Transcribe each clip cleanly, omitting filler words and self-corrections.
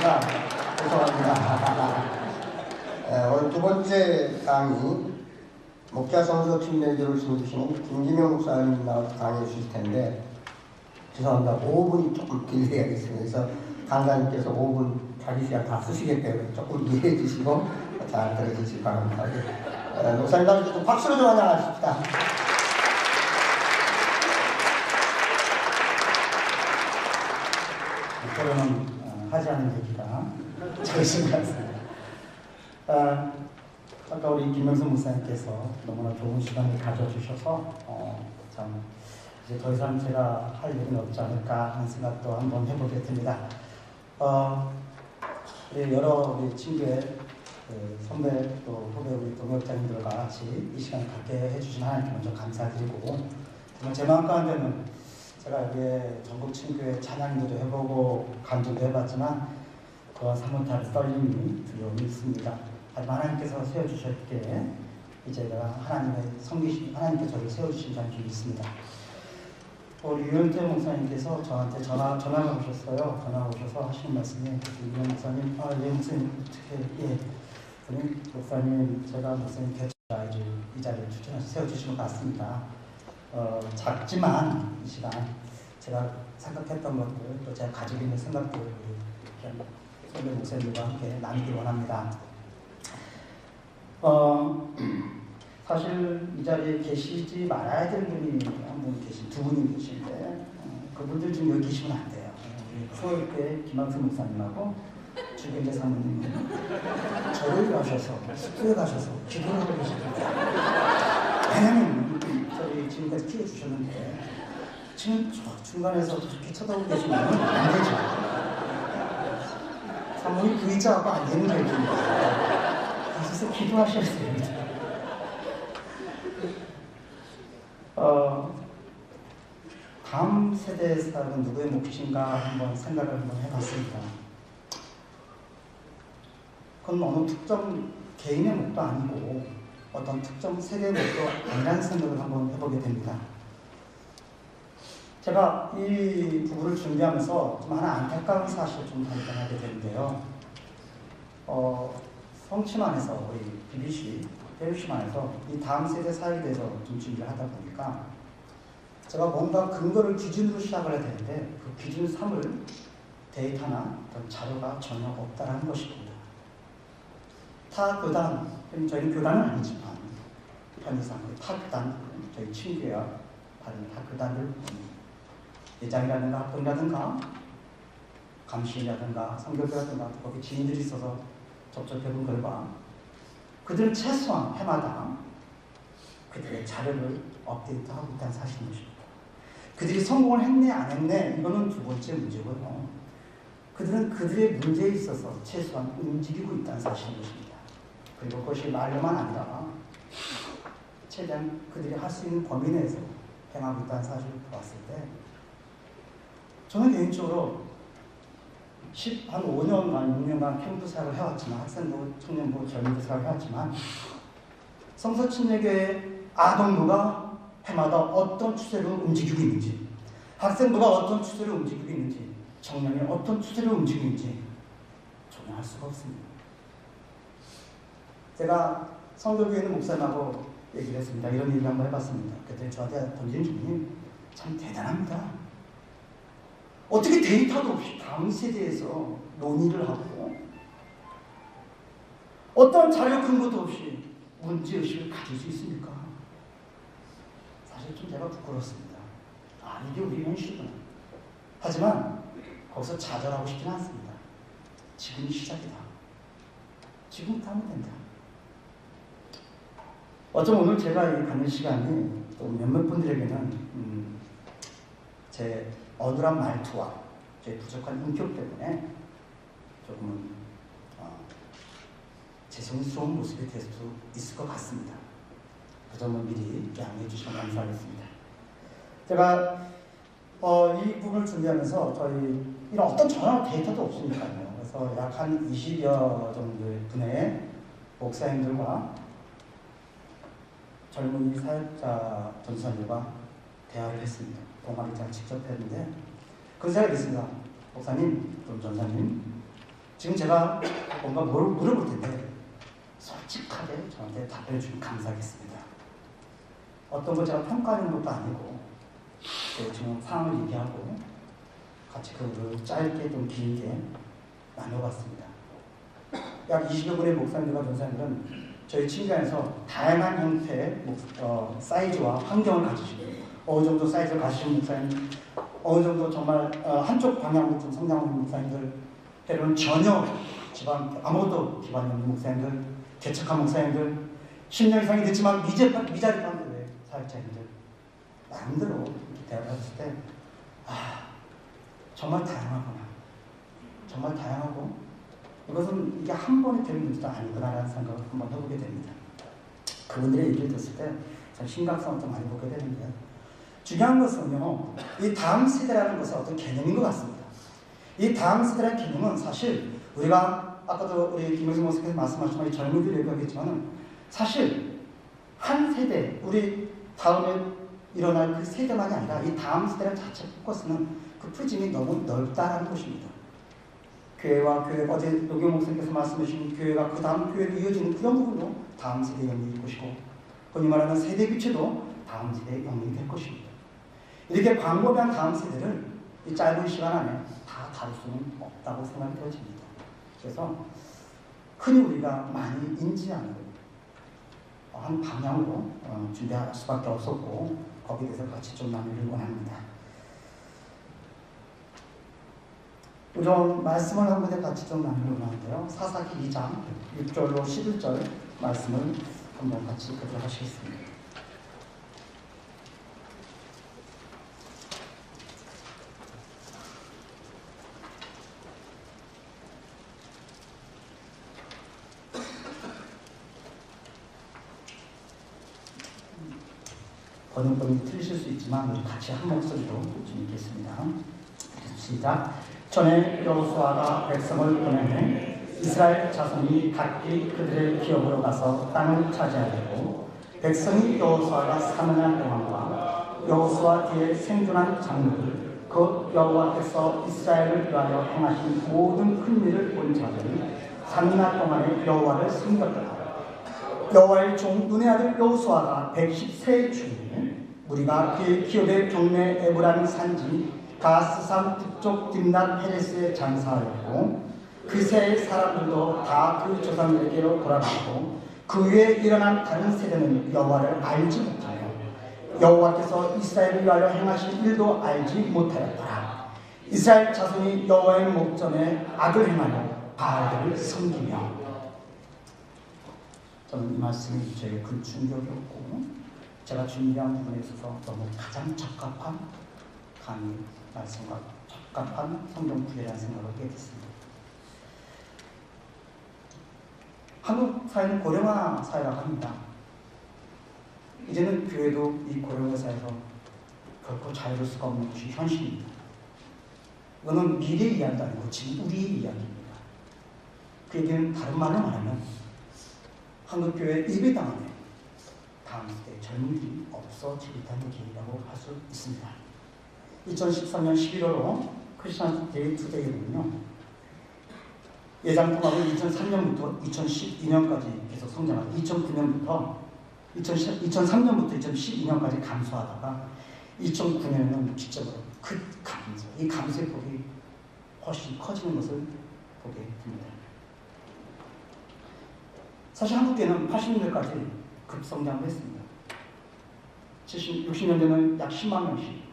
있습니다. 죄송합니다. 오늘 두 번째 강의, 목자 성서 침례교를 신주시는 김기명 목사님 나와서 강의해 주실 텐데, 죄송합니다. 5분이 조금 길게야겠습니다. 그래서 강사님께서 5분 자기 시간 다 쓰시기 때문에 조금 이해해 주시고 잘 들어주시기 바랍니다. 목사님 나와서 좀 박수로 좀 환영하십시다. 때로는 하지 않는 얘기가 저신 것 같습니다. 아까 우리 김명수 목사님께서 너무나 좋은 시간을 가져주셔서 참 이제 더 이상 제가 할 일은 없지 않을까 하는 생각도 한번 해보게 됩니다. 여러 우리 친구의 선배 또 후배 우리 동역자님들과 같이 이 시간을 갖게 해주신 하나님께 먼저 감사드리고, 정말 제 마음 가운데는 제가 여기에 전국 친구의 찬양도 해보고 간증도 해봤지만 그와 사뭇 다른 떨림이 두려움이 있습니다. 하지만 하나님께서 세워주셨기에 이제 내가 하나님께 저를 세워주신 줄 알고 있습니다. 우리 유현태 목사님께서 저한테 전화가 오셨어요. 전화가 오셔서 하시는 말씀이, 유현 목사님, 예 목사님 어떻게, 목사님 제가 목사님 개최 이 자리에 추천해서 세워주신 것 같습니다. 작지만 이 시간 제가 생각했던 것들, 또 제가 가지고 있는 생각들을 선배 목사님과 함께 나누기 원합니다. 사실 이 자리에 계시지 말아야 될 분이 한 분 두 분이 계신데 그분들 좀 여기 계시면 안 돼요. 우리 초월교회 김학수 목사님하고 주경재 사모님 절을 가셔서 숙소에 가셔서 기도를 하고 계십니다. 왜냐면 저희 지금까지 키워주셨는데 지금 중간에서 그렇게 쳐다보고 계시면 안 되죠. 사모님 V자하고 안 되는 얘기입니다. 그래서 기도하셔야 됩니다. 다음 세대의 사람은 누구의 몫인가 한번 생각을 해봤습니다. 그건 어느 특정 개인의 몫도 아니고 어떤 특정 세대의 몫도 아니라는 생각을 한번 해보게 됩니다. 제가 이 부분을 준비하면서 좀 하나 안타까운 사실을 좀 발견하게 되는데요. 성취만에서 우리 BBC, 텔레비전만에서 이 다음 세대 사회에 대해서 좀 준비를 하다 보니까 제가 뭔가 근거를 기준으로 시작을 해야 되는데 그 기준 3을 데이터나 어떤 자료가 전혀 없다는 것입니다. 타 교단, 저희는 교단은 아니지만 편의상 타 교단, 저희 친구야 다른 타 교단을 예장이라든가 학동이라든가 감시라든가 성교회라든가 거기 지인들이 있어서 접촉해본 결과 그들은 최소한 해마다 그들의 자료를 업데이트하고 있다는 사실입니다. 그들이 성공을 했네 안 했네 이거는 두 번째 문제고요. 그들은 그들의 문제에 있어서 최소한 움직이고 있다는 사실입니다. 그리고 그것이 말로만 아니라 최대한 그들이 할 수 있는 범위 내에서 행하고 있다는 사실을 보았을 때 저는 개인적으로 한 5년간, 6년간 캠프 사역을 해왔지만 학생부, 청년부, 젊은이들 사역을 해왔지만 성서침례교회 아동부가 해마다 어떤 추세로 움직이고 있는지, 학생부가 어떤 추세로 움직이고 있는지, 청년이 어떤 추세로 움직이고 있는지 전혀 알 수가 없습니다. 제가 성교교회 있는 목사님하고 얘기를 했습니다. 이런 얘기를 한번 해봤습니다. 그때 저한테 던진 질문이 참 대단합니다. 어떻게 데이터도 없이 다음 세대에서 논의를 하고 어떤 자료 근거도 없이 문제의식을 가질 수 있습니까? 사실 좀 제가 부끄럽습니다. 이게 우리 현실이구나. 하지만 거기서 좌절하고 싶지는 않습니다. 지금이 시작이다. 지금부터 하면 된다. 어쩜 오늘 제가 갖는 시간이 또 몇몇 분들에게는 제 어눌한 말투와 제 부족한 인격 때문에 조금은 죄송스러운 모습이 될 수도 있을 것 같습니다. 그 점은 미리 양해해 주시면 감사하겠습니다. 제가 이 부분을 준비하면서 저희 이런 어떤 전혀 데이터도 없으니까요. 그래서 약 한 20여 정도의 분의 목사님들과 젊은이 사역자 전사님과 대화를 했습니다. 동아리 제가 직접 했는데 그 생각이 있습니다. 목사님, 또 전사님, 지금 제가 뭔가 물어볼 텐데 솔직하게 저한테 답변해 주시면 감사하겠습니다. 어떤 걸 제가 평가하는 것도 아니고 지금 상황을 얘기하고 같이 그걸 짧게 좀 길게 나눠봤습니다. 약 20여 분의 목사님들과 전사님들은 저희 친교에서 다양한 형태의 사이즈와 환경을 가지시고 어느 정도 사이즈를 가지신 목사님, 어느 정도 정말 한쪽 방향으로 좀 성장하는 목사님들, 때로는 전혀 기반 아무것도 기반이 없는 목사님들, 개척한 목사님들, 10년 이상이 됐지만 미자리 판들의 사역자님들 나름대로 이렇게 대화를 했을 때 정말 다양하구나. 정말 다양하고 이것은 이게 한 번에 되는 문제도 아니구나라는 생각을 한번 해보게 됩니다. 그분들의 얘기를 듣을 때 참 심각성을 좀 많이 보게 되는데요. 중요한 것은요, 이 다음 세대라는 것은 어떤 개념인 것 같습니다. 이 다음 세대라는 개념은 사실 우리가 아까도 우리 김영수 목사님께서 말씀하신 젊은이들 얘기하겠지만 사실 한 세대, 우리 다음에 일어날 그 세대만이 아니라 이 다음 세대라는 자체 포커스는 그 프리즘이 너무 넓다라는 것입니다. 교회와 교회, 어제 노경 목사님께서 말씀하신 교회가 그 다음 교회로 이어지는 그런 부분도 다음 세대의 영역일 것이고, 흔히 말하는 세대 교체도 다음 세대의 영역이 될 것입니다. 이렇게 광범위한 다음 세대를 이 짧은 시간 안에 다 다룰 수는 없다고 생각이 되어집니다. 그래서 흔히 우리가 많이 인지하는 한 방향으로 준비할 수밖에 없었고, 거기에 대해서 같이 좀 나누기를 원합니다. 우선 말씀을 한 군데 같이 좀 나누려고 하는데요. 사사기 2장 6절로 11절 말씀을 한번 같이 보도록 하시겠습니다. 번역본이 틀리실 수 있지만 우리 같이 한 목소리로 좀 읽겠습니다. 시작. 전에 여호수아가 백성을 보내매 이스라엘 자손이 각기 그들의 기업으로 가서 땅을 차지하였고, 백성이 여호수아가 사느냐 동안과 여호수아 뒤에 생존한 장로들 그 여호와께서 이스라엘을 위하여 행하신 모든 큰 일을 본 자들이 3년 동안에 여호와를 섬겼더라. 여호와의 종 눈의 아들 여호수아가 110세 중에 우리가 그의 기업의 경내 에브라임 산지 가스산 북쪽 딥낫 헤레스에 장사하였고, 그 세의 사람들도 다 그 조상들에게로 돌아가고, 그 위에 일어난 다른 세대는 여호와를 알지 못하여 여호와께서 이스라엘을 위하여 행하신 일도 알지 못하였더라. 이스라엘 자손이 여호와의 목전에 악을 행하여 바알들을 섬기며. 저는 이 말씀이 제게 큰 충격이었고, 제가 준비한 부분에 있어서 너무 가장 적합한 강의 말씀과 적합한 성경 구절이라는 생각을 하게 됐습니다. 한국 사회는 고령화 사회라고 합니다. 이제는 교회도 이 고령화 사회에서 결코 자유로울 수가 없는 것이 현실입니다. 이거는 미래의 이야기도 아니고 지금 우리의 이야기입니다. 그 얘기는 다른 말로 말하면 한국교회 예배당에 다음 세대 젊은이들이 없어지겠다는 얘기라고 할 수 있습니다. 2013년 11월로 크리스천 데이 투데이에 보면요, 예장 통합은 2003년부터 2012년까지 계속 성장하고 2003년부터 2012년까지 감소하다가 2009년에는 기점으로 급감소, 이 감소의 폭이 훨씬 커지는 것을 보게 됩니다. 사실 한국교회는 80년대까지 급성장을 했습니다. 60년대는 약 10만 명씩,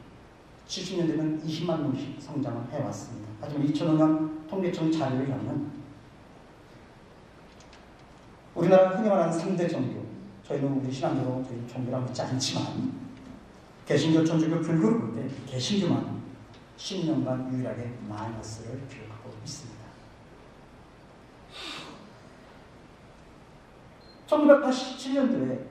70년대는 20만 명씩 성장을 해왔습니다. 하지만 2005년 통계청 자료에 의하면 우리나라 흔히 말하는 3대 종교, 저희는 우리 신앙적으로 저희 종교라고 믿지 않지만 개신교, 천주교, 불교를 볼 때 개신교만 10년간 유일하게 마이너스를 기록하고 있습니다. 1987년도에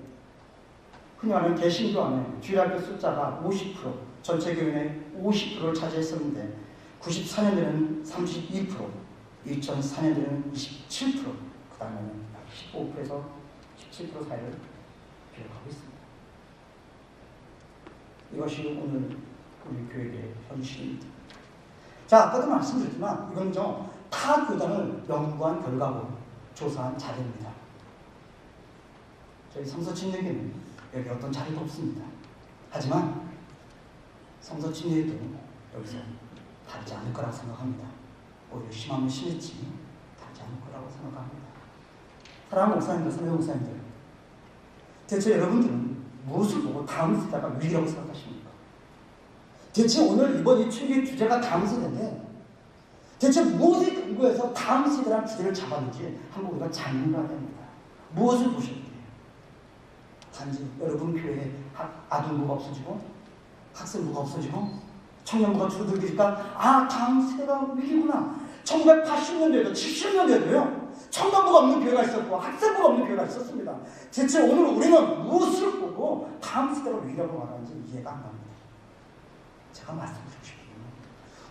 흔히 말하는 개신교 안에 주일학교 숫자가 50%, 전체 교인의 50%를 차지했었는데 94년도에는 32%, 2004년도에는 27%, 그 다음에는 15%에서 17% 사이를 기록하고 있습니다. 이것이 오늘 우리 교회의 현실입니다. 자, 아까도 말씀드렸지만 이건 좀 타 교단을 연구한 결과고 조사한 자료입니다. 저희 성서침례기는 여기 어떤 자료도 없습니다. 하지만 성서침례도 여기서 다르지 않을 거라고 생각합니다. 오히려 심하면 심했지 다르지 않을 거라고 생각합니다. 사랑하는 목사님들, 선배 목사님들, 대체 여러분들은 무엇을 보고 다음 세대가 위기라고 생각하십니까? 대체 오늘 이번 이 책의 주제가 다음 세대인데 대체 무엇에 근거해서 다음 세대라는 주제를 잡았는지 한번 우리가 자문해야 됩니다. 무엇을 보셨기에? 단지 여러분 교회에 아동부가 없어지고 학생부가 없어지고 청년부가 줄어들니까 다음 세대가 위기구나. 1980년대에도 70년대에도요. 청년부가 없는 교회가 있었고 학생부가 없는 교회가 있었습니다. 대체 오늘 우리는 무엇을 보고 다음 세대가 위기라고 말하는지 이해가 안 갑니다. 제가 말씀드리고 싶은 건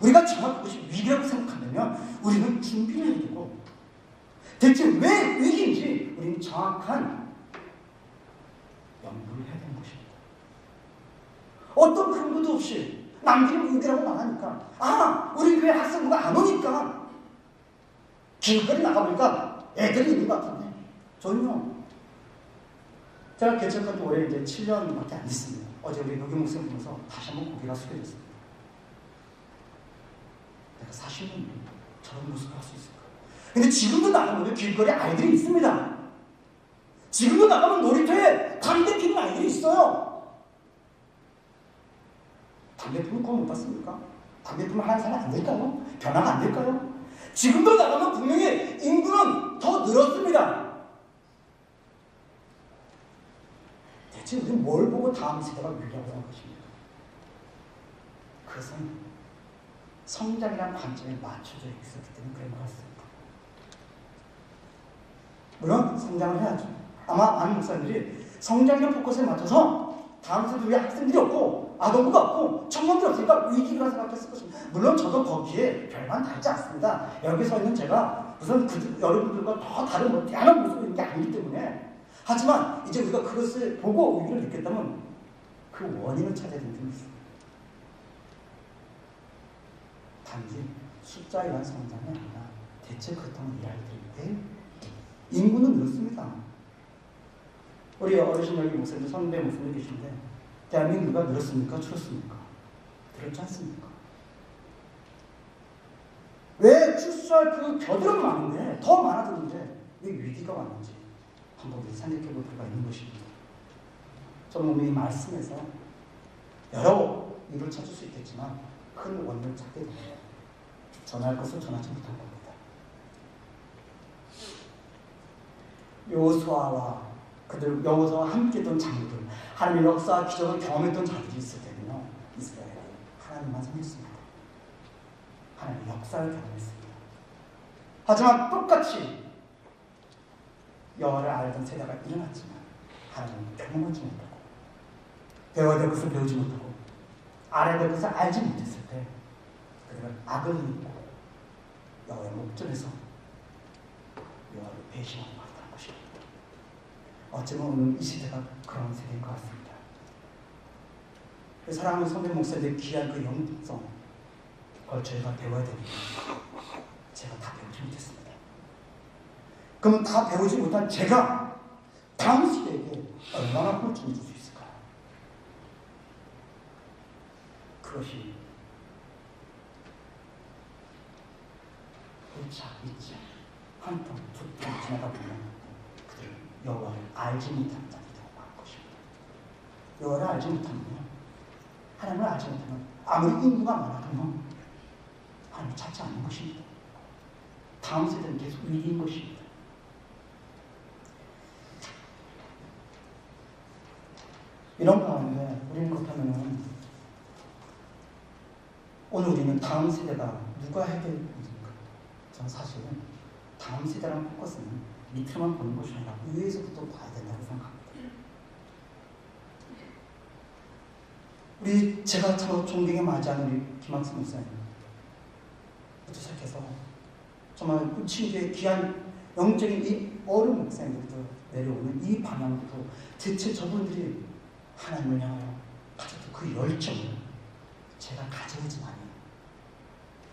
우리가 정말 그것이 위기라고 생각한다면 우리는 준비를 해야 되고 대체 왜 위기인지 우리는 정확한 연구를 해야 되는 것입니다. 어떤 근거도 없이 남들이 위기라고 말하니까 우리 교회 학생부가 안 오니까 길거리 나가보니까 애들이 있는 것 같은데 전혀. 제가 개척한 지 올해 이제 7년밖에 안 됐습니다. 어제 우리 노규 목사님 보면서 다시 한번 고개가 숙여졌습니다. 내가 40년 저런 모습을 할 수 있을까? 근데 지금도 나가면 길거리에 아이들이 있습니다. 지금도 나가면 놀이터에 담배 피는 아이들이 있어요. 담배 피면 그거 못 봤습니까? 담배 피면 하는 사람이 안 될까요? 변화가 안 될까요? 지금도 나가면 분명히 인구는 더 늘었습니다. 대체 우리는 뭘 보고 다음 세대가 위기라고 생각하십니까? 그것은 성장이라는 관점에 맞춰져 있었기 때문에 그런 것 같습니다. 물론 성장을 해야죠. 아마 많은 목사님들이 성장이라는 포커스에 맞춰서 다음 세대 위에 학생들이 없고 아동부가 없고 청년들이 없으니까 위기라 생각했을 것입니다. 물론 저도 거기에 별반 다르지 않습니다. 여기 서 있는 제가 우선 여러분들과 더 다른 다양한 모습이 있는 게 아니기 때문에 하지만 이제 우리가 그것을 보고 위기를 느꼈다면 그 원인을 찾아야 되는 게 있습니다. 단지 숫자에 대한 성장이 아니라 대체 그렇다면 이 아이들이 왜 인구는 늘었습니다. 우리 어르신 여기 목사님, 선배 목사님 계신데 대한민국이 늘었습니까? 줄었습니까? 늘었지 않습니까? 왜 출소할 그 겨들은 많은데 더 많아졌는데 왜 위기가 왔는지 한번 우리 생각해 볼 필요가 있는 것입니다. 저는 이 말씀에서 여러 이유를 찾을 수 있겠지만 큰 원인을 찾게 됩니다. 전할 것을 전하지 못한 겁니다. 여호수아와 함께 했던 장로들, 하나님의 역사와 기적을 경험했던 자들이 있을 때는요, 이스라엘이 하나님만 섬겼습니다. 하나님의 역사를 경험했습니다. 하지만 똑같이 여호와를 알던 세대가 일어났지만 하나님을 경험하지 못하고 배워야 될 것을 배우지 못하고 알아야 될 것을 알지 못했을 때 그들은 악을 잊고 여호와의 목전에서 여호와를 배신하고 말았다는 것입니다. 어쩌면 오늘 이 시대가 그런 세대인 것 같습니다. 사랑하는 선배 목사님의 귀한 그 영성, 그걸 저희가 배워야 됩니다. 제가 다 배우지 못했습니다. 그러면 다 배우지 못한 제가 다음 시대에게 얼마나 꿀팁을 줄 수 있을까요? 그것이 1차, 2차, 한 통, 두 통 지나다 보면 그들 여호와를 알지 못하는 자들이 더 많은 것입니다. 여호와를 알지 못하면요, 하나님을 알지 못하면 아무리 인구가 많아도 하나님을 찾지 않는 것입니다. 다음 세대는 계속 위기인 것입니다. 이런 가운데 우리는 그렇다면 오늘 우리는 다음 세대가 누가 해야 될 문제인가? 저는 사실은 다음 세대라는 포커스는 밑으로만 보는 것이 아니라 위에서부터 봐야 된다고 생각합니다. 제가 참 존경에 맞이하는 우리 김학수 목사님 부터 시작해서 정말 친구의 귀한 영적인 이 어른 목사님들도 내려오는 이 방향부터 대체 저분들이 하나님을 향하여 가졌던 그 열정을 제가 가져오지만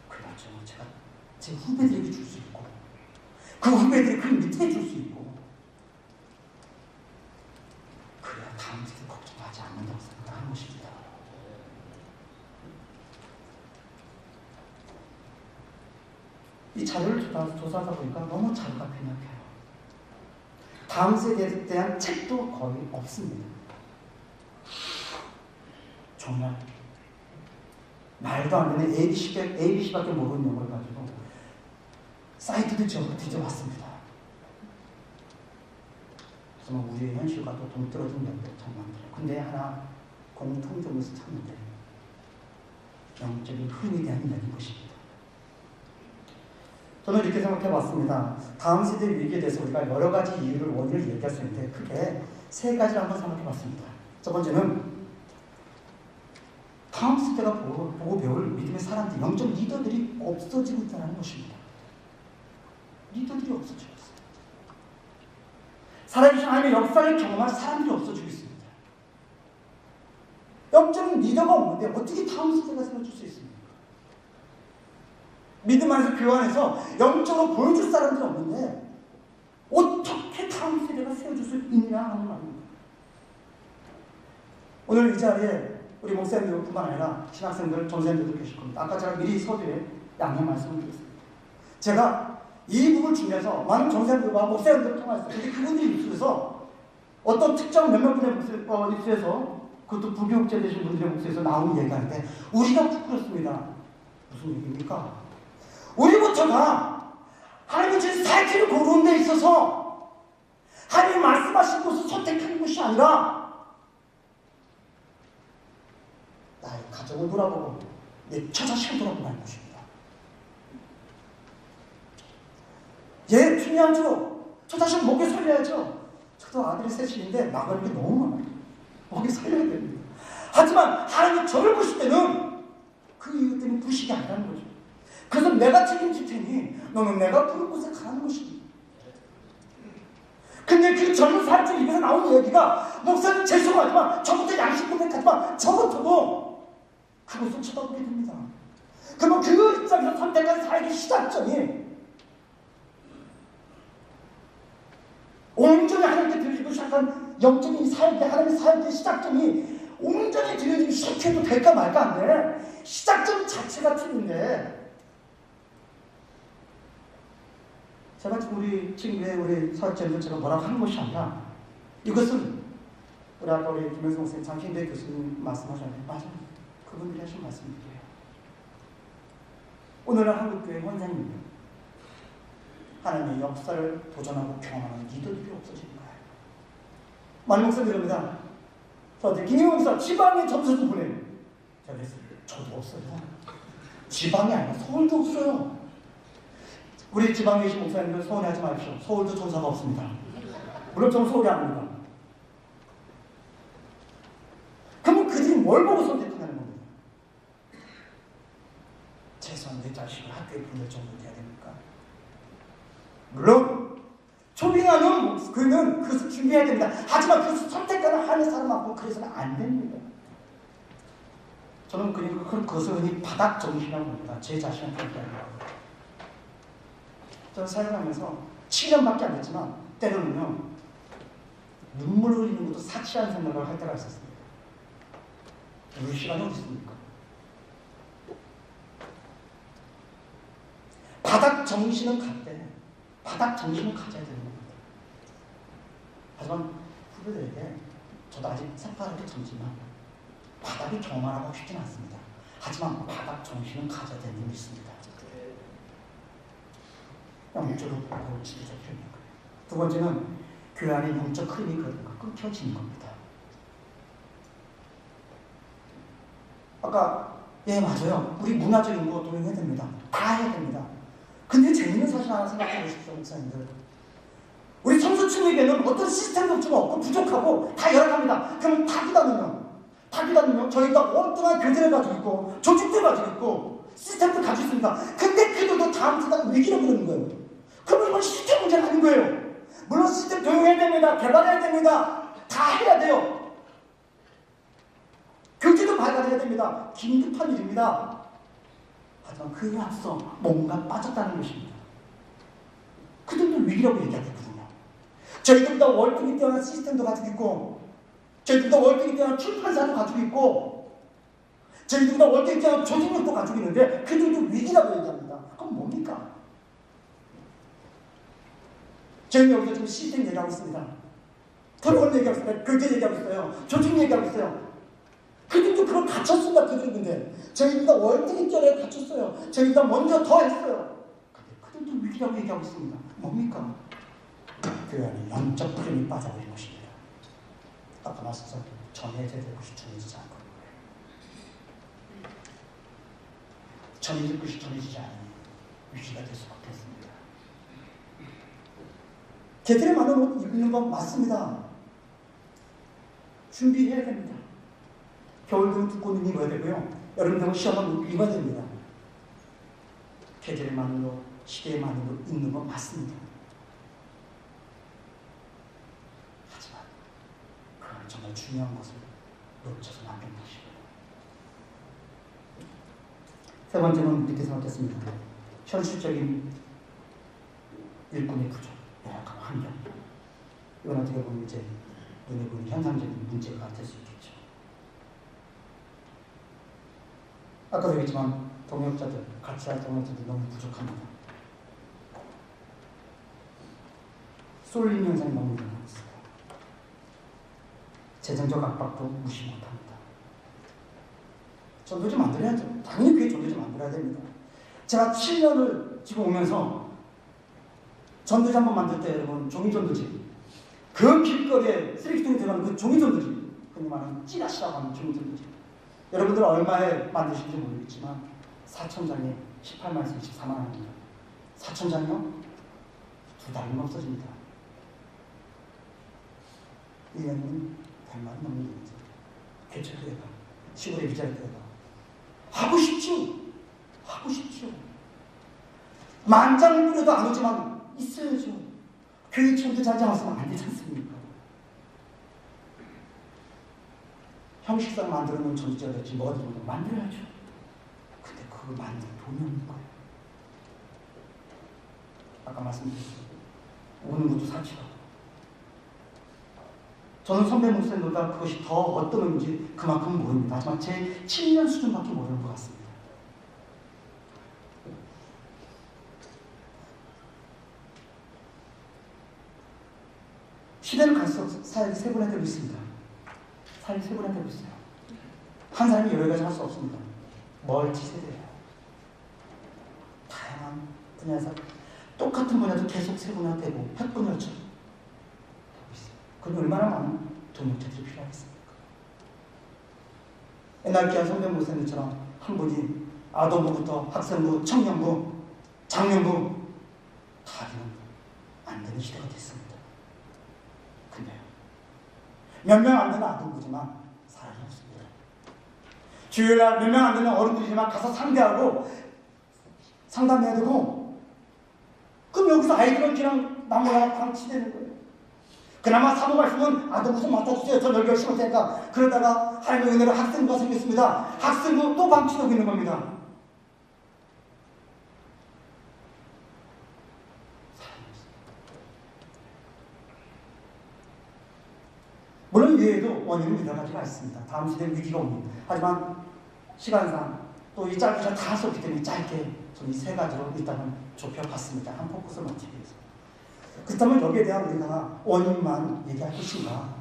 그 열정을 제가 제 후배들에게 줄 수 있고 그 후배들이 그 밑에 줄 수 있고 그래야 다음 세대 걱정하지 않는다고 생각하는 것입니다. 이 자료를 조사하다 보니까 너무 자료가 빈약해요. 다음 세대에 대한 책도 거의 없습니다. 정말 말도 안 되는 ABC밖에 모르는 용어를 가지고 사이트도 뒤져봤습니다. 정말 우리의 현실과 또 동떨어진 면도 참 많더라고요. 근데 하나 공통점에서 찾는데 영적인 흐름에 대한 이야기인 것입니다. 저는 이렇게 생각해봤습니다. 다음 세대 위기에 대해서 우리가 여러 가지 원인을 얘기할 수 있는데 크게 세 가지를 한번 생각해봤습니다. 첫 번째는 다음 세대가 보고 배울 믿음의 사람들, 영적 리더들이 없어지고 있다는 것입니다. 리더들이 없어지고 있어요. 살아계신 하나님의 역사를 경험할 사람들이 없어지고 있습니다. 영적인 리더가 없는데 어떻게 다음 세대가 세워줄 수 있습니까? 믿음 안에서 교회 안에서 영적으로 보여줄 사람들이 없는데 어떻게 다음 세대가 세워줄 수 있느냐 하는 말입니다. 오늘 이 자리에 우리 목사님들뿐만 아니라 신학생들, 전생들도 계실 겁니다. 아까 제가 미리 서두에 양해 말씀을 드렸습니다. 제가 이 부분을 준비해서 많은 전생들과 목사님들을 통해서 근데 그분들이 입술에서 어떤 특정 몇몇 분의 입술에서 그것도 부교육자 되신 분들의 목소리에서 나오는 얘기하는데 우리가 부끄럽습니다. 무슨 얘기입니까? 우리부터가 하나님이 주신 살길을 고르는 데 있어서 하나님이 말씀하신 것을 선택하는 것이 아니라 나의 가정을 돌아보고 내 처자식을 돌아보고 하는 것입니다. 예, 중요하죠. 처자식 먹여 살려야죠. 저도 아들이 셋인데 나가는 게 너무 많아요. 먹여 살려야 됩니다. 하지만 하나님이 저를 보실 때는 그 이유 때문에 부식이 아니라는 거죠. 그래서 내가 책임질 테니 너는 내가 부른 곳에 가는 것입니다. 근데 그 젊은 사람들 입에서 나오는 얘기가 목사님 죄송하지만 저부터 양심 고백하지만 저부터도 그것을 쳐다보게 됩니다. 그러면 그 입장에서 선택한 사역의 시작점이 온전히 하나님께 드려지고 시작한 영적인 사역의 하나님의 사역의 시작점이 온전히 드려지기 시작해도 될까 말까 한데 시작점 자체가 틀린데 제가 지금 우리 친구의 우리 사역자님들 제가 뭐라고 하는 것이 아니라 이것은 우리 아까 우리 김영성 선생님 장신대 교수님 말씀하셨는데 맞아요. 그분들이 하신 말씀이에요. 오늘날 한국교회 현장입니다. 하나님의 역사를 도전하고 경험하는 리더들이 없어지는 거예요. 많은 목사님들입니다. 저한테 김영성 목사 지방에 점수 좀 보내요. 제가 그랬어요. 저도 없어요. 지방이 아니라 서울도 없어요. 우리 지방에 계신 목사님들 서운해하지 마십시오. 서울도 전사가 없습니다. 물론 저는 서울이 아닙니다. 그러면 그들이 뭘 보고 선택하는 겁니다. 최소한 내 자식을 학교에 보낼 정도 돼야 됩니까? 물론 초빙하는 그는 그것을 준비해야 됩니다. 하지만 그것을 선택하는 하는 사람하고 그래서는 안 됩니다. 저는 그것을 흔히 바닥 정신이라고 합니다. 제 자신을 평가합니다. 저는 사역하면서 7년밖에 안 됐지만 때로는요 눈물 흘리는 것도 사치한 생각을 할 때가 있었습니다. 울 시간이 어디 있습니까? 바닥 정신은 갖되 바닥 정신을 가져야 되는 겁니다. 하지만 후배들에게 저도 아직 새파랗게 젊지만 바닥이 경험하라고 쉽진 않습니다. 하지만 바닥 정신은 가져야 되는 게 있습니다. 영적으로 보고 지도자 필요한 거예요. 두 번째는 교회 안에 영적 흐름이 끊겨지는 겁니다. 아까 예 맞아요. 우리 문화적인 거 동행해야 됩니다. 다 해야 됩니다. 근데 재밌는 사실 하나 생각해 보십시오, 목사님들. 우리 청소층에게는 어떤 시스템도 좀 없고 부족하고 다 열악합니다. 그럼 타기단은요 저희가 엉뚱한 교재를 가지고 있고 조직도 가지고 있고 시스템도 가지고 있습니다. 근데 그들도 다음 세대가 위기를 부르는 거예요. 그러면 이건 시스템 문제가 아닌 거예요. 물론 시스템 도용해야 됩니다. 개발해야 됩니다. 다 해야 돼요. 교재도 발간해야 됩니다. 긴급한 일입니다. 하지만 그 앞서 뭔가 빠졌다는 것입니다. 그들도 위기라고 얘기하거든요. 저희들보다 월등히 뛰어난 시스템도 가지고 있고, 저희들보다 월등히 뛰어난 출판사도 가지고 있고, 저희들보다 월등히 뛰어난 조직력도 가지고 있는데 그들도 위기라고 얘기합니다. 그럼 뭡니까? 저희는 여기서 지금 시스템 얘기하고 있습니다. 토론 얘기하고 있습니다. 교제 얘기하고 있어요. 조직 얘기하고 있어요. 그들도 그걸 갖췄습니다. 그들은 근데 저희보다 월등히 뛰어나게 갖췄어요. 저희보다 먼저 더 했어요. 근데 그들도 위기라고 얘기하고 있습니다. 뭡니까? 교회 안에 영적 구름이 빠져버린 것입니다. 아까 말씀드린 전해제될 것이 전해지지 않고 전해질 것이 전해지지 않으니 위기가 될 수밖에 없습니다. 개들의 많은 옷 입는 건 맞습니다. 준비해야 됩니다. 겨울들은 두꺼운 옷 입어야 되고요. 여름들은 시원한 옷 입어야 됩니다. 계절의 많은 옷, 시계의 많은 옷 입는 건 맞습니다. 하지만 그건 정말 중요한 것을 놓쳐서는 안 되는 것입니다. 세 번째는 이렇게 생각했습니다. 현실적인 일꾼의 부족, 열악한 환경. 이건 어떻게 보면 이제 눈에 보이는 현상적인 문제가 될 수 있겠죠. 아까도 얘기했지만 동역자들, 같이 할 동역자들 너무 부족합니다. 쏠림 현상이 너무 일어나고 있어요. 재정적 압박도 무시 못합니다. 전도지 만들어야죠. 당연히 그게 전도지 만들어야 됩니다. 제가 7년을 지금 오면서 전도지 한번 만들 때 여러분 종이전도지, 그 길거리에 쓰레기통에 들어가는 그 종이전도지, 흔히 말하는 찌라시라고 하는 종이전도지, 여러분들 얼마에 만드신지 모르겠지만 4,000장에 18만에서 24만 원입니다. 4,000장이요? 2달이면 없어집니다. 1년이면 100만 원 넘는 겁니다. 개척교회가, 시골의 비자교회가 하고 싶죠. 하고 싶죠. 만장을 뿌려도 안 오지만 있어야죠. 교회 친구들 잘 잡았으면 안 되지 않습니까? 형식상 만들어 놓은 전지가 됐지 뭐가 되는 거 만들어야죠. 근데 그걸 만들 돈이 없는 거예요. 아까 말씀드렸죠. 오는 것도 사치가. 저는 선배 목사님보다 그것이 더 어떤 의미인지 그만큼 모릅니다. 하지만 제 7년 수준밖에 모르는 것 같습니다. 시대를 갈수록 사역이 세분화되고 있습니다. 사역이 세분화되고 있어요. 한 사람이 여러 가지 할 수 없습니다. 멀티세대예요. 다양한 분야에서 똑같은 분야도 계속 세분화되고 획분열처럼 되고 있어요. 그럼 얼마나 많은 동역자들이 필요하겠습니까? 옛날 귀한 선배 목사님처럼 한 분이 아동부부터 학생부, 청년부, 장년부 다 하면 안 되는 시대가 됐습니다. 근데요, 몇 명 안 되는 아동부지만 사람이 없습니다. 주일날 몇 명 안 되는 어른들이지만 가서 상대하고 상담해야 되고, 그럼 여기서 아이들은 그냥 나무나 방치되는 거예요. 그나마 사도 말씀은 아동부 좀 맡아주세요. 저 열심히 할 테니까. 그러다가 하나님의 은혜로 학생부가 생겼습니다. 학생부 또 방치되고 있는 겁니다. 물론 이외에도 원인은 여러 가지가 있습니다. 다음 시대에 위기가 옵니다. 하지만 시간상 또 이 짧게 다 할 수 없기 때문에 짧게 저는 이 세 가지로 일단은 좁혀봤습니다. 한 포커스를 맞추기 위해서. 그렇다면 여기에 대한 우리가 원인만 얘기할 것인가?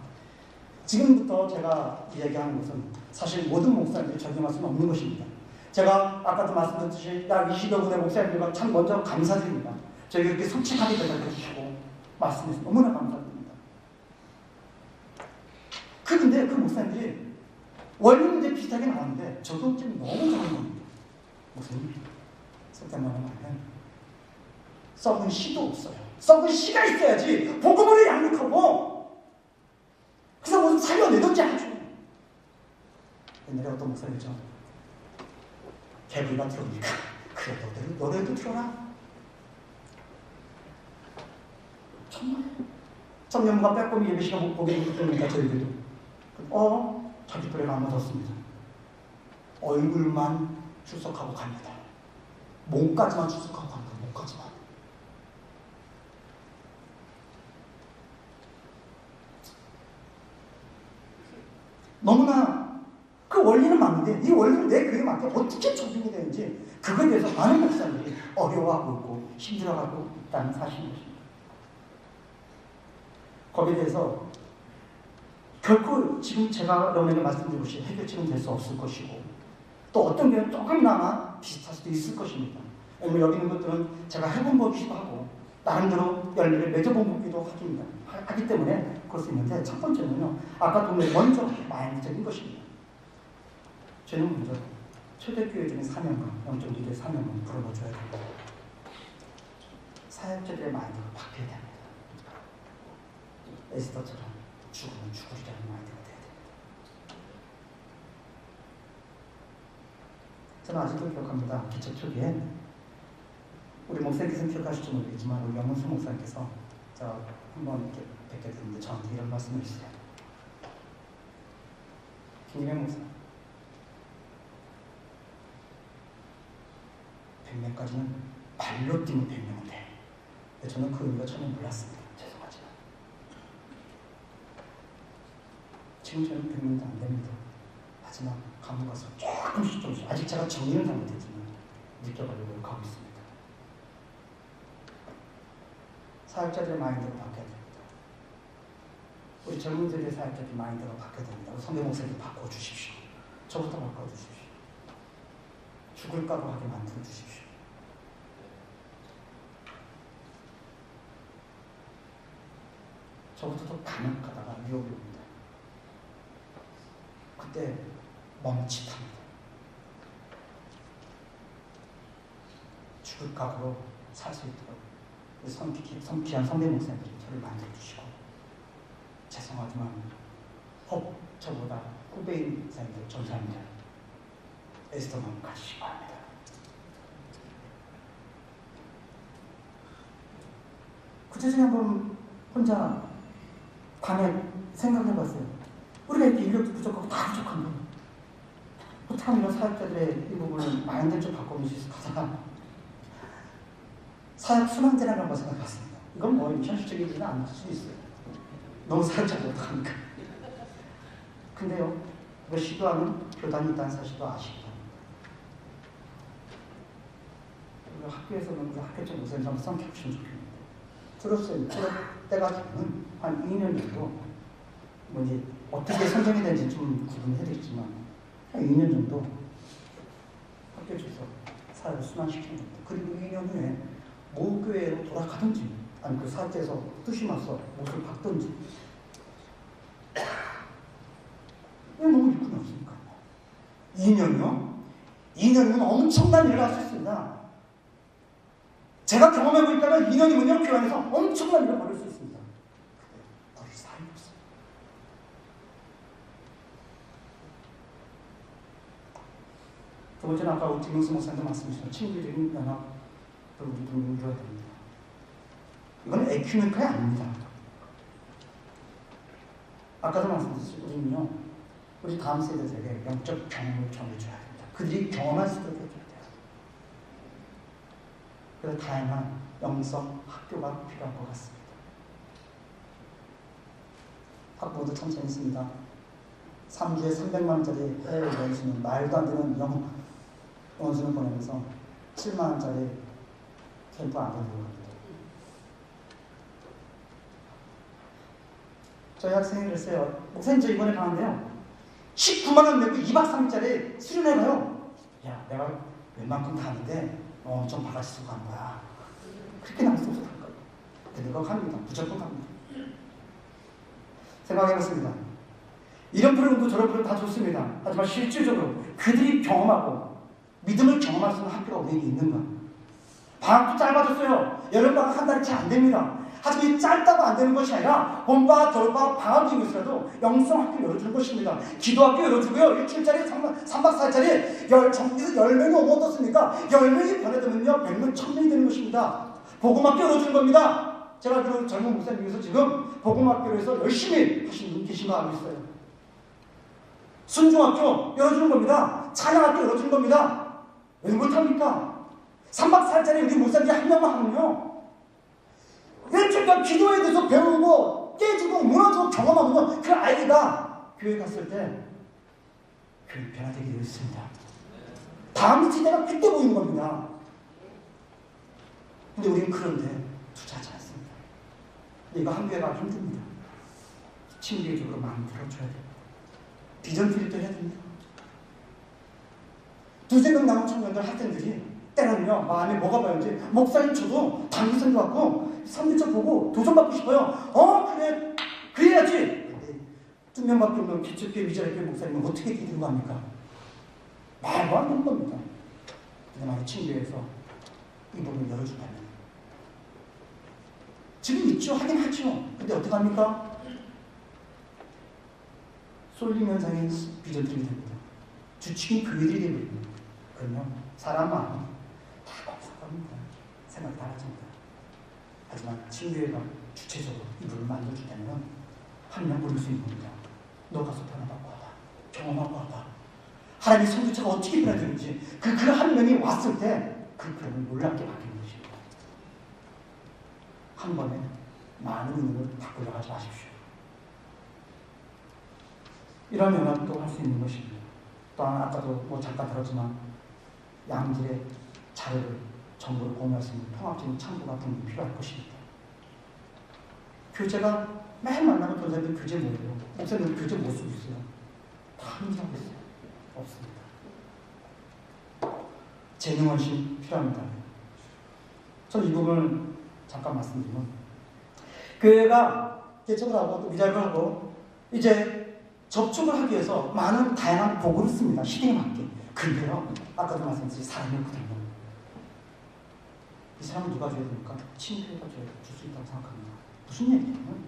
지금부터 제가 이야기하는 것은 사실 모든 목사님들이 적용할 수는 없는 것입니다. 제가 아까도 말씀드렸듯이 약 20여 분의 목사님들과 참 먼저 감사드립니다. 저에게 이렇게 솔직하게 대답해 주시고 말씀해주셔서 너무나 감사드립니다. 그런데 그 목사님들이 원인은 이제 비슷하게 나왔는데 저도 좀 너무 좋은 겁니다. 목사님, 쓸데만 하면 썩은 씨도 없어요. 썩은 씨가 있어야지 복음을 양육하고 그래서 무슨 살려내든지 하죠. 옛날에 어떤 목사님이죠. 개불이가 들어오니까 그래 너네도 들어라. 정말 청년부가 빼꼼히 예배시간 보게 됩니다. 저희들도 자기 또래가 안 맞았습니다. 얼굴만 출석하고 갑니다. 몸까지만 추석하고 갑니다. 몸까지만. 너무나 그 원리는 맞는데 이 원리는 내 교회에 맞게 어떻게 적용이 되는지 그거에 대해서 많은 목사님들이 어려워하고 있고 힘들어하고 있다는 사실인 것입니다. 거기에 대해서 결코 지금 제가 여러분에게 말씀드린 것이 해결책은 될 수 없을 것이고 또 어떤 경우는 조금이나마 비슷할 수도 있을 것입니다. 왜냐면 여기 있는 것들은 제가 해본 거기도 하고 나름대로 열매를 맺어본 거기도 하기 때문에 그럴 수 있는데 첫 번째는요. 아까 보면 먼저 마인드적인 것입니다. 저는 먼저 초대교회적인 사명감, 영적 리더의 사명감을 불어넣어줘야 됩니다. 사역자들의 마인드가 바뀌어야 됩니다. 에스더처럼 죽으면 죽으리라는 마인드가 돼야 됩니다. 저는 아직도 기억합니다. 기초 초기에 우리 목사님께서는 기억하실지 모르겠지만 우리 영문수 목사님께서 저 한번 이렇게 뵙게 됐는데 저한테 이런 말씀을 주세요. 김기명 목사 100명까지는 발로 뛰면 100명은 돼. 근데 저는 그 의미가 처음에 몰랐습니다. 죄송하지만 지금 저는 100명도 안 됩니다. 하지만 가면 가서 조금씩 아직 제가 정리는 다 못했지만 느껴가려고 가고 있습니다. 사역자들의 마인드가 바뀌어야 됩니다. 우리 젊은 세대 사역자들의 마인드가 바뀌어야 됩니다. 성경 목사님 바꿔주십시오. 저부터 바꿔주십시오. 죽을 각오하게 만들어 주십시오. 저부터도 간혹가다가 위협이 옵니다. 그때 멈칫합니다. 죽을 각오로 살 수 있도록 귀한 선배 목사님들이 저를 만들어 주시고 죄송하지만 혹 저보다 후배인 목사님들 전사합니다. 에스더만 가지시기 바랍니다. 구체적인 한번 혼자 밤에 생각해봤어요. 우리가 이렇게 인력도 부족하고 다 부족한 거. 어떻게 하면 이런 사역자들의 이 부분을 마인드를 좀 바꿔볼 수 있을까? 사역 순환제라는 걸 생각해봤습니다. 이건 뭐 현실적이지는 않을 수도 있어요. 너무 사역자들 어떡합니까? 근데요, 이거 시도하는 교단이 있다는 사실도 아시고 학교에서는 학교적 무슨 좀 성격시면 좋겠는데 졸업 때가 되면 한 2년 정도 뭐 이제 어떻게 선정이 되는지 좀 구분해드리지만 한 2년 정도 학교에서 사회를 순환시키는 겁니다. 그리고 2년 후에 모교회로 돌아가든지 아니 그 사회에서 뜻이 맞서 못을 받든지 왜 너무 일꾼이 없습니까? 2년이요? 2년이면 엄청난 일을 할 수 있습니다. 제가 경험해보니까 2년이면요, 교회 안에서 엄청난 일을 벌일 수 있습니다. 근데 우리 사람이 없어요. 두 번째는 아까 우리 김영수 목사님도 말씀하셨지만 친구적인 연합을 우리도 이루어야 됩니다. 이건 에큐메니카이 아닙니다. 아까도 말씀드렸죠. 우리는요, 우리 다음 세대들에게 영적 경험을 전해줘야 됩니다. 그들이 경험할 수 있도록 해줘야 돼요. 그래서 다양한 영성 학교가 필요한 것 같습니다. 학부모도 참 재밌습니다. 3주에 300만원짜리 해외 연수는 말도 안 되는 연수는 보내면서 7만원짜리 캠프 안 보내고 갑니다. 저희 학생이 그랬어요. 목사님 저 이번에 가는데요. 19만원 내고 2박 3일짜리 수련해가요. 야 내가 웬만큼 가는데 좀 바가지 쓰고 가는 거야. 그렇게 나를 쏘서 갈 거예요. 근데 그거 갑니다. 무조건 갑니다. 생각해봤습니다. 이런 프로그램도 저런 프로그램 다 좋습니다. 하지만 실질적으로 그들이 경험하고 믿음을 경험할 수 있는 학교가 우리에게 있는가? 방학도 짧아졌어요. 여름방학 한 달이 채 안 됩니다. 하지만 이 짧다고 안 되는 것이 아니라 봄방학, 겨울방학, 방학 중에서라도 영성학교 열어줄 것입니다. 기도학교 열어주고요. 일주일짜리 3박 4일짜리 정기에서 10명이 오면 어떻습니까? 10명이 변해되면요 100명, 1000명이 되는 것입니다. 복음학교 열어주는 겁니다. 제가 그 젊은 목사님께서 지금 복음학교에서 열심히 하시는 분 계신 거 알고 있어요. 순종학교 열어주는 겁니다. 찬양학교 열어주는 겁니다. 왜 못합니까? 3박 4일짜리 우리 목사님이 한 명만 하면요, 일주일간 기도에 대해서 배우고 깨지고 무너지고 경험하면요, 그 아이가 교회 갔을 때 교회 변화되게 되어 있습니다. 다음 시대가 그때 보이는 겁니다. 근데 우리는 그런데 투자하지 않습니다. 이거 한교회 가기 힘듭니다. 친교적으로 마음 들어줘야 돼요. 비전 필립도 해야 됩니다. 두세 명 남은 청년들 학생들이 때로는요, 마음에 뭐가 보이는지, 목사님 저도 단기선교 왔고 선교처 보고 도전받고 싶어요. 그래, 그래야지. 근데 두 명밖에 없는 기초교회 위자료교회 목사님은 어떻게 기도를 합니까? 말도 안 되는 겁니다. 근데 만약 친교회에서 이 부분을 열어준다면, 지금 있죠, 하긴 하죠. 근데 어떡합니까? 쏠림 현상의 비전들이 됩니다. 주축이 교회들이 되버립니다. 그러면 사람 마음이 다 공상합니다. 생각 달라집니다. 하지만 친교회가 주체적으로 이분을 만들어주다면 한 명 부를 수 있는 겁니다. 너 가서 변화받고 와봐. 경험하고 와봐. 하나님의 선교차가 어떻게 변화되는지 그 한 명이 왔을 때 그 그림을 놀랍게 바뀌는 것입니다. 한 번에 많은 인물을 바꾸려 하지 마십시오. 이런 연합도 할 수 있는 것입니다. 또한 아까도 잠깐 들었지만 양질의 자료를, 정보를 공유할 수 있는 통합적인 창구 같은 게 필요할 것입니다. 교재가 매일 만나면 교사들 교재 뭐예요? 목사님들 교재 못 쓰고 있어요. 다 함정하고 있어요. 없습니다. 재능원심 필요합니다. 저는 이 부분을 잠깐 말씀드리면, 교회가 개척을 하고 또 위자료를 하고 이제 접촉을 하기 위해서 많은 다양한 도구를 씁니다. 시대에 맞게. 근데요, 아까도 말씀드린 사람이 없거든요. 이 사람을 누가 줘야 됩니까? 친교회가 줄 수 있다고 생각합니다. 무슨 얘기냐면,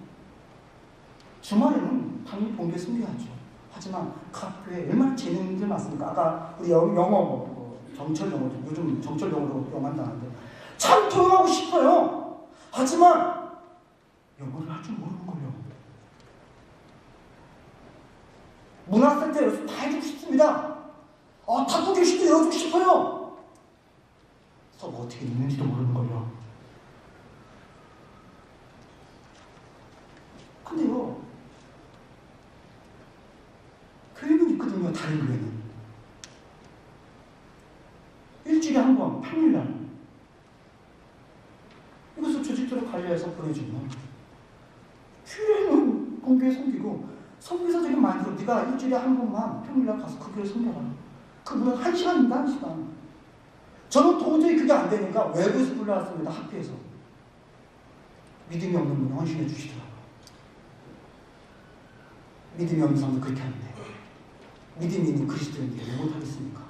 주말에는 당연히 본교에 숨겨야죠. 하지만 각 교회에 얼마나 재능들 많습니까? 아까 우리 영어, 정철 영어, 요즘 정철 영어로 영어한다는데 참 통역하고 싶어요. 하지만 영어를 할 줄 모르는 거예요. 문화센터에서 다 해주고 싶습니다. 탁구 교실도 열어주고 싶어요. 그래서 어떻게 있는지도 모르는 거예요. 근데요, 교회는 있거든요. 다른 교회는 일주일에 한 번, 평일날 이것을 조직적으로 관리해서 보내주면 교회는 공교회 섬기고, 선교사적인 마인드로 네가 일주일에 한 번만 평일날 가서 그 교회 섬겨라. 그분은 1시간입니다. 1시간. 저는 도저히 그게 안 되니까 외부에서 불러왔습니다. 학교에서. 믿음이 없는 분이 헌신해 주시더라고요. 믿음이 없는 사람도 그렇게 하는데 믿음이 있는 그리스도인들이 왜 못하겠습니까?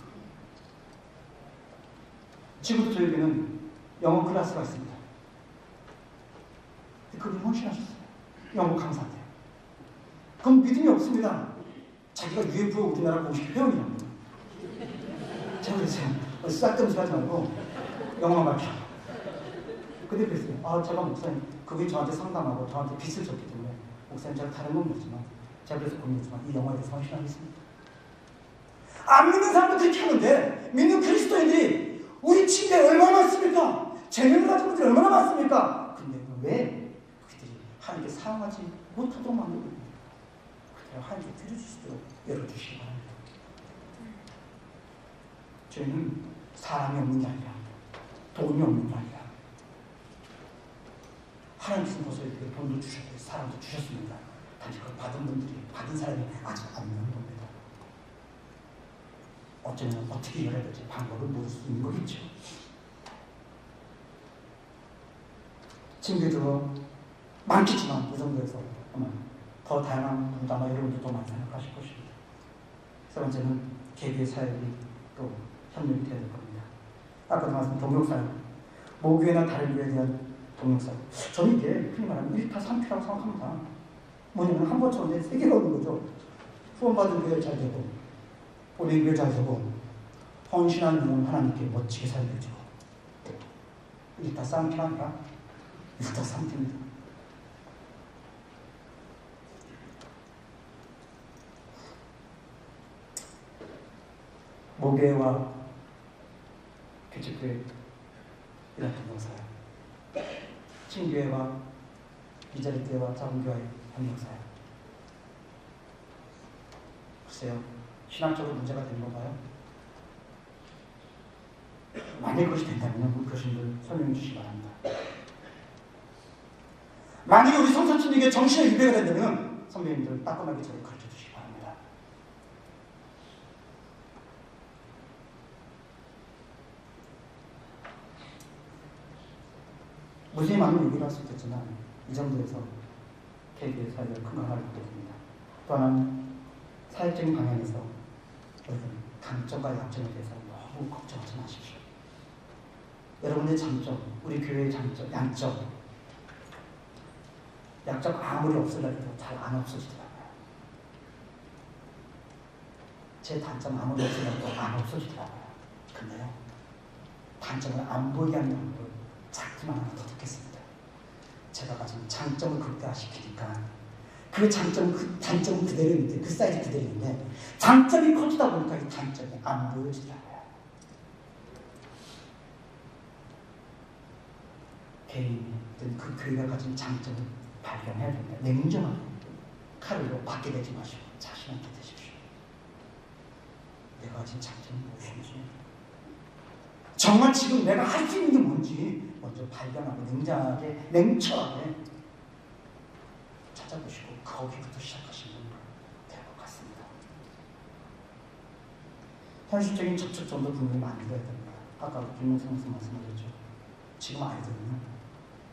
지금도 저에게는 영어 클래스가 있습니다. 그분이 헌신하셨어요. 영어 강사인데요. 그럼 믿음이 없습니다. 자기가 UFO 우리나라 공식 회원이랍니다. 제가 그랬어요. 쌀뜨무새 하지 말고 영어만 가르쳐. 근데 그랬어요. 제가 목사님, 그분이 저한테 상담하고 저한테 빚을 졌기 때문에 목사님, 제가 다른 건 모르지만 제가 그래서 고민했지만 이 영어에 대해서 헌신하겠습니다. 안 믿는 사람도 그렇게 하는데 믿는 그리스도인들이 우리 침대에 얼마나 많습니까? 재능을 가진 분들이 얼마나 많습니까? 근데 왜 그들이 하나님께 사용하지 못하도록 만들고 있는 거예요? 그대로 하나님께 드려주시도록 열어주시기 바랍니다. 저희는 사람이 없는 게 아니라 돈이 없는 게 아니라 하나님께서 벌써 이렇게 돈도 주셨고 사람도 주셨습니다. 단지 그걸 받은 분들이, 받은 사람이 아직 안 있는 겁니다. 어쩌면 어떻게 열어야 될지 방법을 모를 수 있는 거겠죠. 친구들도 많겠지만 그 정도에서 아마 더 다양한 분도 아마 여러분들도 많이 생각하실 것입니다. 세 번째는 개개의 사역이 또 협력이 되어야 될 겁니다. 아까도 말씀드린 동역사역, 모교회나 다른 교회에 대한 동역사역. 저는 이게 흔히 말하면 1타 3피라고 생각합니다. 뭐냐면 한 번처럼 세 개가 오는 거죠. 후원받은 교회 잘 되고, 보낸 교회 잘 되고, 헌신한 영혼 하나님께 멋지게 살려주고. 1타 3피가 아니라 1타 3피입니다. 모교회와 개척교회 신교회와 미자리교회와 작은교회 협력사요. 글쎄요, 신학적으로 문제가 되는 건가요? 만약 그것이 된다면 우리 교수님들 설명해 주시기 바랍니다. 만약에 우리 성서친에게 정신의 위배가 된다면 선배님들 따끔하게 저를 가르쳐 주시기 바랍니다. 무수히 많은 얘기를 할 수 있겠지만 이 정도에서 KB의 사회가 큰 강화를 보게 됩니다. 또 하나는 사회적인 방향에서 여러분 강점과 약점에 대해서 너무 걱정하지 마십시오. 여러분의 장점, 우리 교회의 장점, 약점 아무리 없으려도 잘 안 없어지더라고요. 제 단점 아무리 없으려도 안 없어지더라고요. 근데요, 단점을 안 보이게 하는 방법을 작지만 하나 더 듣겠습니다. 제가 가진 장점을 극대화시키니까 그 장점, 그 단점은 그대로 있는데, 그 사이즈 그대로 있는데 장점이 커지다 보니까 이 단점이 안 보여지더라고요. 개인이든 그 교회가 가진 장점을 발견해야 됩니다. 냉정하게 칼로 받게 되지 마시고 자신한테 되십시오. 내가 가진 장점이 무엇인지, 정말 지금 내가 할 수 있는 게 뭔지 먼저 발견하고 냉정하게, 냉철하게 찾아보시고 거기부터 시작하시면 될 것 같습니다. 현실적인 접촉점도 분명히 만들어야 됩니다. 아까 김문성 선생 말씀하셨죠. 지금 아이들은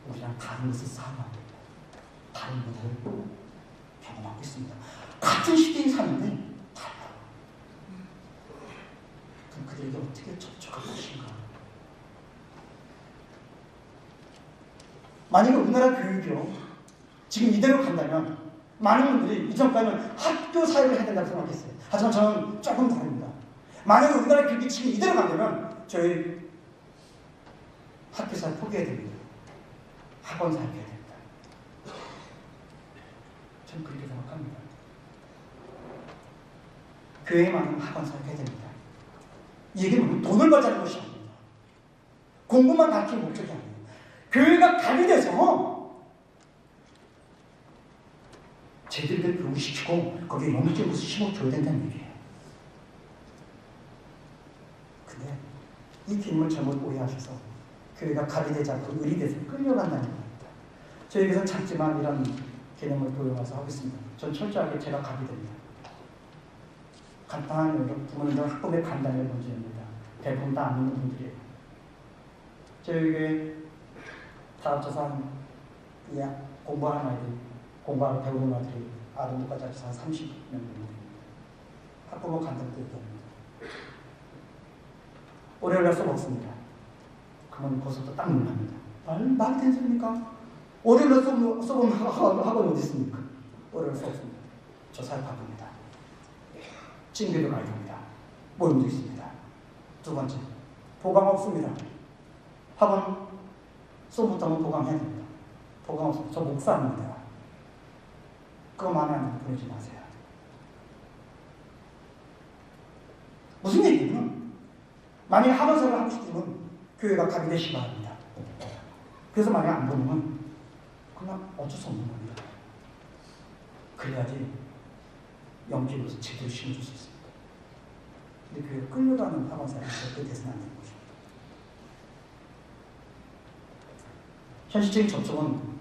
우리랑 다른 것을 사용하고 다른 것을 경험하고 있습니다. 같은 시대에 사는데 달라요. 그럼 그들에게 어떻게 접촉할 것인가? 만약에 우리나라 교육이요, 지금 이대로 간다면 많은 분들이 이전까지는 학교 사회를 해야 된다고 생각했어요. 하지만 저는 조금 다릅니다. 만약에 우리나라 교육이 지금 이대로 간다면 저희 학교 사회 포기해야 됩니다. 학원 사회 해야 됩니다. 저는 그렇게 생각합니다. 교회만은 학원 사회 해야 됩니다. 이 얘기는 돈을 벌자는 것이 아닙니다. 공부만 가르치는 목적이 아니에요. 교회가 답이 돼서 제대로 교육시키고 거기에 영적인 것을 심어줘야 된다는 얘기예요. 근데 이 개념을 잘못 오해하셔서 교회가 갑이 되지 않고 을이 돼서 끌려간다는 겁니다. 저에게서는 작지만 이런 개념을 도용해서 하겠습니다. 전 철저하게 제가 갑이 됩니다. 간단한 부모님들 학급의 간단한 문제입니다. 대부분 다 안 믿는 분들이에요. 저에게 다 합쳐서 한 공부하는 아이들, 공부하고 배우는 아이들이 아동부까지 합쳐서 한 30명 됩니다. 학부모 간담도 얘기합니다. 월요일 날 수업 없습니다. 그러면 거기서부터 딱 놀랍니다. 말이 된 소리입니까? 월요일 날 수업 없는 학원이 어디 있습니까? 월요일 수업 없습니다. 저 사회 바쁩니다. 찡교도 가야 됩니다. 모임도 있습니다. 두 번째, 보강 없습니다. 학원 수업부터 하면 보강해야 됩니다. 보강 없습니다. 저 목사입니다. 그거 마음에 안 들면 보내지 마세요. 무슨 얘기냐면, 만약에 학원생을 하고 싶으면 교회가 갑이 되시기 바랍니다. 그래서 만약에 안 보내면 그냥 어쩔 수 없는 겁니다. 그래야지 영적으로서 제대로 심어줄 수 있습니다. 근데 교회가 끌려가는 학원생은 절대 돼서는 안 되는 것입니다. 현실적인 접촉은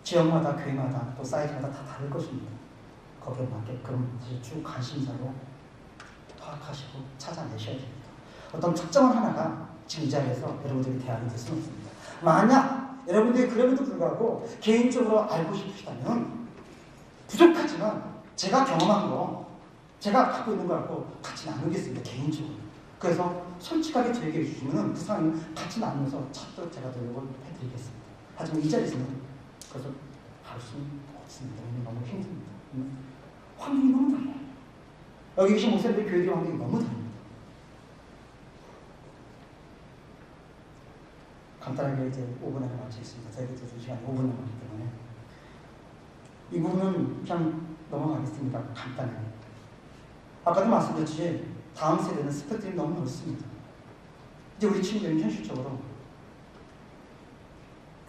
지역마다, 교회마다, 또 사이즈마다 다 다를 것입니다. 거기에 맞게끔 쭉 관심사로 파악하시고 찾아내셔야 됩니다. 어떤 특정한 하나가 지금 이 자리에서 여러분들이 대안이 될 수는 없습니다. 만약 여러분들이 그럼에도 불구하고 개인적으로 알고 싶으시다면 부족하지만 제가 경험한 거, 제가 갖고 있는 거 갖고 같이 나누겠습니다. 개인적으로. 그래서 솔직하게 저에게 주시면 그 사람이 같이 나누면서 찾도록 제가 노력을 해드리겠습니다. 하지만 이 자리에서는 그래서 할 수는 없습니다. 너무 힘듭니다. 환경이 너무 달라요. 여기 계신 목사님들 교육의 환경이 너무 다릅니다. 간단하게 이제 5분 안에 마치겠습니다. 저희가 2시간에 5분 남았기 때문에 이 부분은 그냥 넘어가겠습니다. 간단하게. 아까도 말씀드렸듯이 다음 세대는 스펙트럼이 너무 넓습니다. 이제 우리 친구들은 현실적으로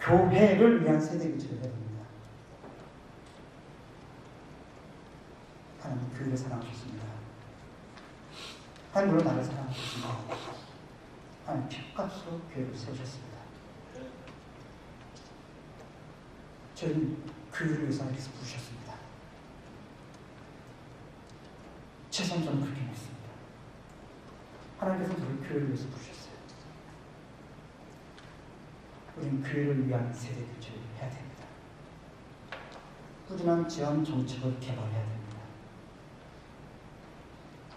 교회를 위한 세대 교체를 해야 됩니다. 하나님 교회를 사랑하셨습니다. 하나님 물론 나를 사랑하셨습니다. 하나님 피값으로 교회를 세우셨습니다. 저희는 교회를 위해서 하나님께서 부르셨습니다. 최소한 저는 그렇게 믿습니다. 하나님께서 저를 교회를 위해서 부르셨어요. 우리는 교회를 위한 세대 교체를 해야 됩니다. 꾸준한 지원 정책을 개발해야 됩니다.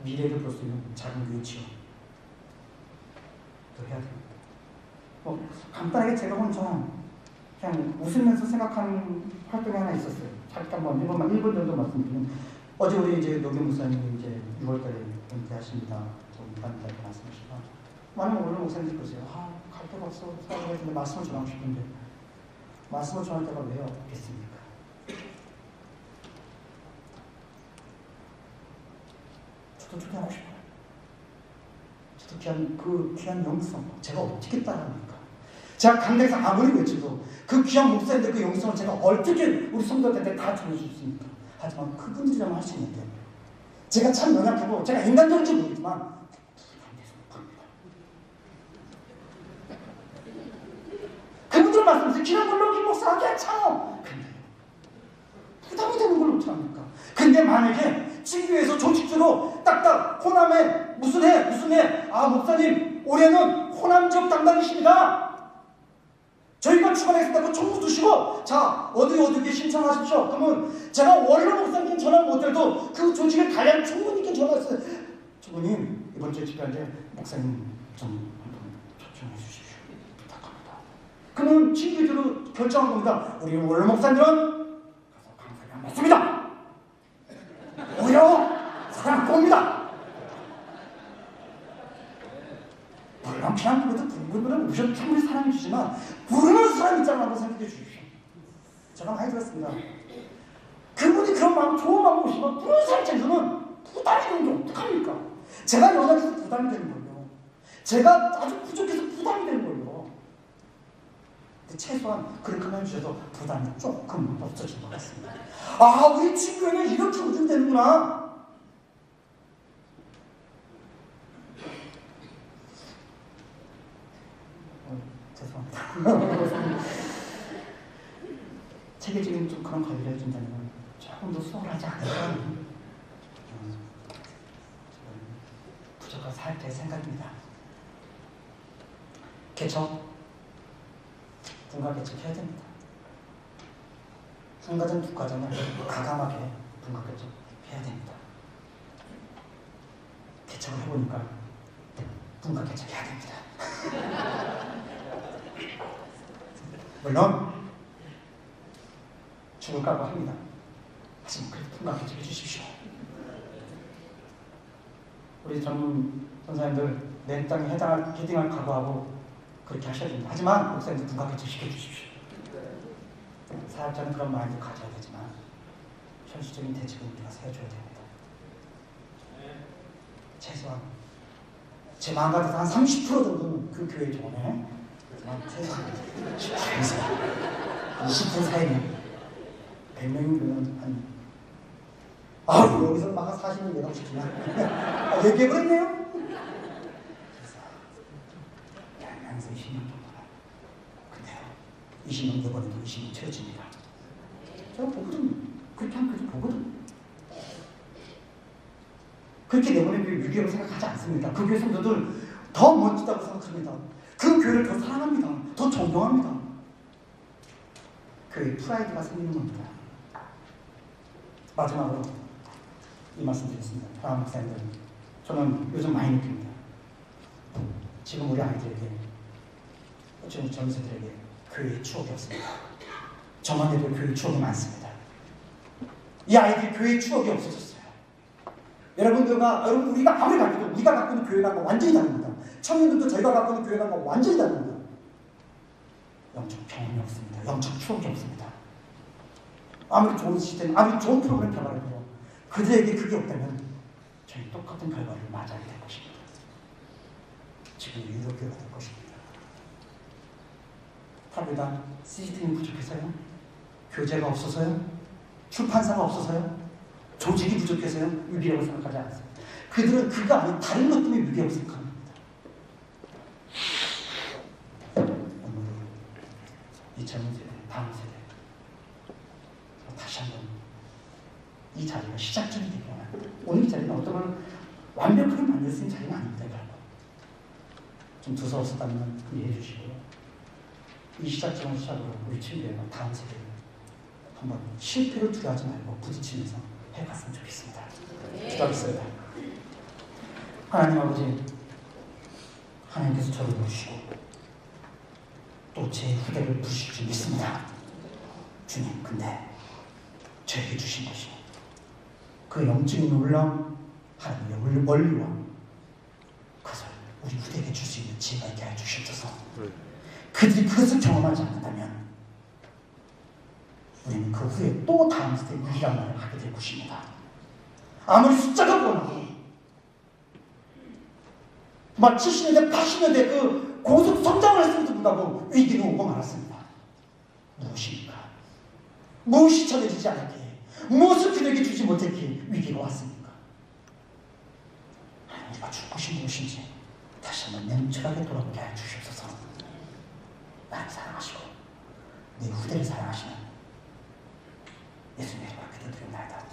미래를 볼 수 있는 작은 유치원 또 해야 됩니다. 간단하게 제가 본 저는 그냥 웃으면서 생각하는 활동이 하나 있었어요. 잠깐 1분 정도 말씀드리면, 어제 우리 이제 노경 목사님이 이제 6월달에 은퇴하십니다. 무단하게 말씀하시다. 많은 오늘 목사님들 보세요. 갈 데가 없어. 사람이 근데 말씀을 전하고 싶은데 말씀을 전할 데가 왜 없겠습니까? 저도 초대하고 싶어요. 저도 귀한 영성 제가 어떻게 따라합니까? 제가 강대에서 아무리 외쳐도 그 귀한 목사님들 그 영성을 제가 어떻게 우리 성도들한테 다 전해줄 수 있습니까? 하지만 그분들이라면 할 수 있는데, 제가 참 연약하고 제가 인간적인지 모르지만 그분들 말씀하세요. 귀한 걸로 김 목사 괜찮아. 근데 부담이 되는 걸 어떻게 합니까? 근데 만약에 친교에서 조직주로 딱딱 호남에 무슨 해 목사님 올해는 호남 지역 담당이십니다. 저희가 주관하겠다고 총무 두시고 자 어디 신청하십시오. 그러면 제가 원로 목사님 전화 못해도 그 조직의 관련 총무님께 전화했어요. 총무님 이번 주에 집회하는데 목사님 좀 한번 초청해 주십시오. 부탁합니다. 그러면 친교주로 결정한 겁니다. 우리 원로 목사님은 가서 강사를 안 받습니다. 오히려 사랑 봅니다. 물론 피난국에도 분분은 우선 충분히 사랑해 주지만 부르는 사람 있잖아라고 생각해 주십시오. 제가 많이 들었습니다. 그분이 그런 마음, 좋은 마음 오시면 부르는 사람 입장에서는 부담이 되는 게 어떡합니까? 제가 연약해서 부담이 되는 거예요. 제가 아주 부족해서 부담이 되는 거예요. 근데 최소한 그렇게 해주셔서 부담이 조금 없어진 것 같습니다. 아, 우리 친구에는 이렇게 웃으면 되는구나. 죄송합니다. 체계적인 좀 그런 관리를 해준다면 조금 더 수월하지 않을까 부족한 살때 생각입니다. 개척, 분과 개척해야 됩니다. 한가정, 두 가정을 과감하게 분과 개척해야 됩니다. 개척을 해보니까 분과 개척해야 됩니다. 물론 죽을까고 합니다. 하지만 그래도 분과 개척해 주십시오. 우리 전문 전사님들 내 땅에 헤딩할 각오하고 그렇게 하셔야 됩니다. 하지만 목사님들 분과 개척 시켜주십시오. 사역자는 그런 마음도 가져야 되지만 현실적인 대책을 우리가 세워줘야 됩니다. 최소한 제 마음 같아서 한 30% 정도는 그 교회 조언에 최소한 20% 사이는 100명이면 한 여기서 막 40명 내가 싶지만 얘기해버렸네요. 그래서 항상 20명 정도는 근데요 20명 이번에도 20명 채워집니다. 제가 보거든요. 그렇게 하면 계속 보거든요. 그렇게 내보낸 교회 유교라고 생각하지 않습니다. 그 교회 성도들 더 멋지다고 생각합니다. 그 교회를 더 사랑합니다. 더 존경합니다. 교회에 프라이드가 생기는 겁니다. 마지막으로 이 말씀 드렸습니다. 사랑하는 목사님들, 저는 요즘 많이 느낍니다. 지금 우리 아이들에게, 어쩌면 젊은 세대에게 교회의 추억이 없습니다. 저만 해도 교회의 추억이 많습니다. 이 아이들이 교회의 추억이 없어졌어요. 여러분 우리가 아무리 가르쳐도 우리가 갖고 있는 교회가 완전히 다릅니다. 청년들도 저희가 갖고 있는 교회가 완전히 다릅니다. 영적 경험이 없습니다. 영적 추억이 없습니다. 아무리 좋은 시스템, 아무리 좋은 프로그램 개발해도 그들에게 그게 없다면 저희 똑같은 결과를 맞아야 될 것입니다. 지금 유로교가 될 것입니다. 답이다. CCTV 부족해서요? 교재가 없어서요? 출판사가 없어서요? 조직이 부족해서요? 위기라고 생각하지 않았어요. 그들은 그거 아닌 다른 것 때문에 위기라고 생각합니다. 오늘 이 젊은 세대, 다음 세대 다시 한번 이 자리가 시작점이 되기 원합니다. 오늘 이 자리는 어떤 걸 완벽하게 만들 수 있는 자리는 아닙니다. 결국 좀 두서웠었다면 이해해 주시고요. 이 시작점을 시작으로 우리 친구들과 다음 세대는 한번 실패를 두려워하지 말고 부딪히면서 해봤으면 좋겠습니다. 기도하겠습니다. 하나님 아버지, 하나님께서 저를 부르시고 또 제 후대를 부르실 줄 믿습니다. 주님, 근데 저에게 주신 것이 그 영적인 놀라운 하나님의 원리와 그것을 우리 후대에게 줄 수 있는 지혜가 있게 해 주시옵소서. 그들이 그것을 경험하지 않는다면 우리는 그 후에 또 다음 세대 위기란 말을 하게 될 것입니다. 아무리 숫자가 원하고 막 70년대, 80년대 그 고속 성장을 했음에도 불구하고 위기는 오고 말았습니다. 무엇입니까? 무엇이 전해지지 않았기에, 무엇을 그들에게 주지 못했기에 위기가 왔습니까? 하나님, 우리가 줄 것이 무엇인지 다시 한번 냉철하게 돌아보게 해 주시옵소서. 나를 사랑하시고 내 후대를 사랑하시는 예수님의 이름으로 기도드립니다.